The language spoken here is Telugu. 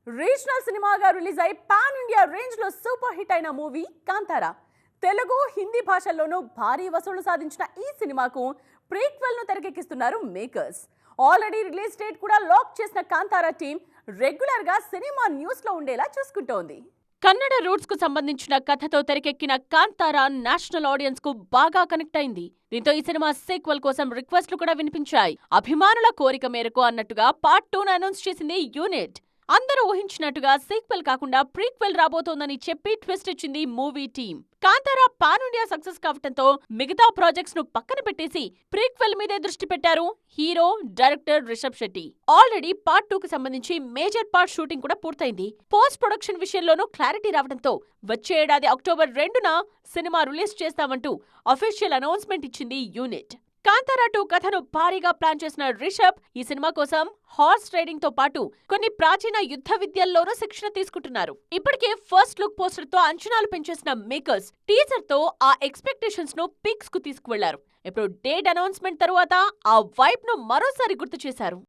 రీజనల్ సినిమాగా రిలీజ్ అయి పాన్ ఇండియా రేంజ్ లో సూపర్ హిట్ అయిన మూవీ కాంతారా. తెలుగు, హిందీ భాషల్లోనూ భారీ వసూళ్లు సాధించిన ఈ సినిమాకు ప్రీక్వెల్ ను తెరకెక్కిస్తున్నారు మేకర్స్. ఆల్రెడీ రిలీజ్ డేట్ కూడా లాక్ చేసిన కాంతారా టీం రెగ్యులర్ గా సినిమా న్యూస్ లో ఉండేలా చూసుకుంటోంది. కన్నడ రూట్స్ కు సంబంధించిన కథతో తెరకెక్కిన కాంతారా నేషనల్ ఆడియన్స్ కు బాగా కనెక్ట్ అయింది. దీంతో ఈ సినిమా సీక్వెల్ కోసం రిక్వెస్ట్లు కూడా వినిపించాయి. అభిమానుల కోరిక మేరకు అన్నట్టుగా పార్ట్ 2 అనౌన్స్ చేసింది యూనిట్. అందరూ ఊహించినట్టుగా సీక్వెల్ కాకుండా ప్రీక్వెల్ రాబోతోందని చెప్పి ట్విస్ట్ ఇచ్చింది movie team. Kantara pan India success కావటంతో మిగతా ప్రాజెక్ట్స్ ను పక్కన పెట్టేసి ప్రీక్వెల్ మీదే దృష్టి పెట్టారు hero, director Rishab Shetty. Already part 2 కి సంబంధించి మేజర్ పార్ట్ షూటింగ్ కూడా పూర్తయింది. పోస్ట్ ప్రొడక్షన్ విషయంలోనూ క్లారిటీ రావడంతో వచ్చే ఏడాది అక్టోబర్ 2న సినిమా రిలీజ్ చేస్తామంటూ అఫీషియల్ అనౌన్స్మెంట్ ఇచ్చింది యూనిట్. కాంతారా 2 కథను భారీగా ప్లాన్ చేసిన రిషబ్ ఈ సినిమా కోసం హార్స్ రైడింగ్ తో పాటు కొన్ని ప్రాచీన యుద్ధ విద్యల్లోనూ శిక్షణ తీసుకుంటున్నారు. ఇప్పటికే ఫస్ట్ లుక్ పోస్టర్ తో అంచనాలు పెంచేసిన మేకర్స్ టీజర్ తో ఆ ఎక్స్పెక్టేషన్స్ ను పీక్స్ కు తీసుకువెళ్లారు. ఇప్పుడు డేట్ అనౌన్స్మెంట్ తరువాత ఆ వైబ్ ను మరోసారి గుర్తు చేశారు.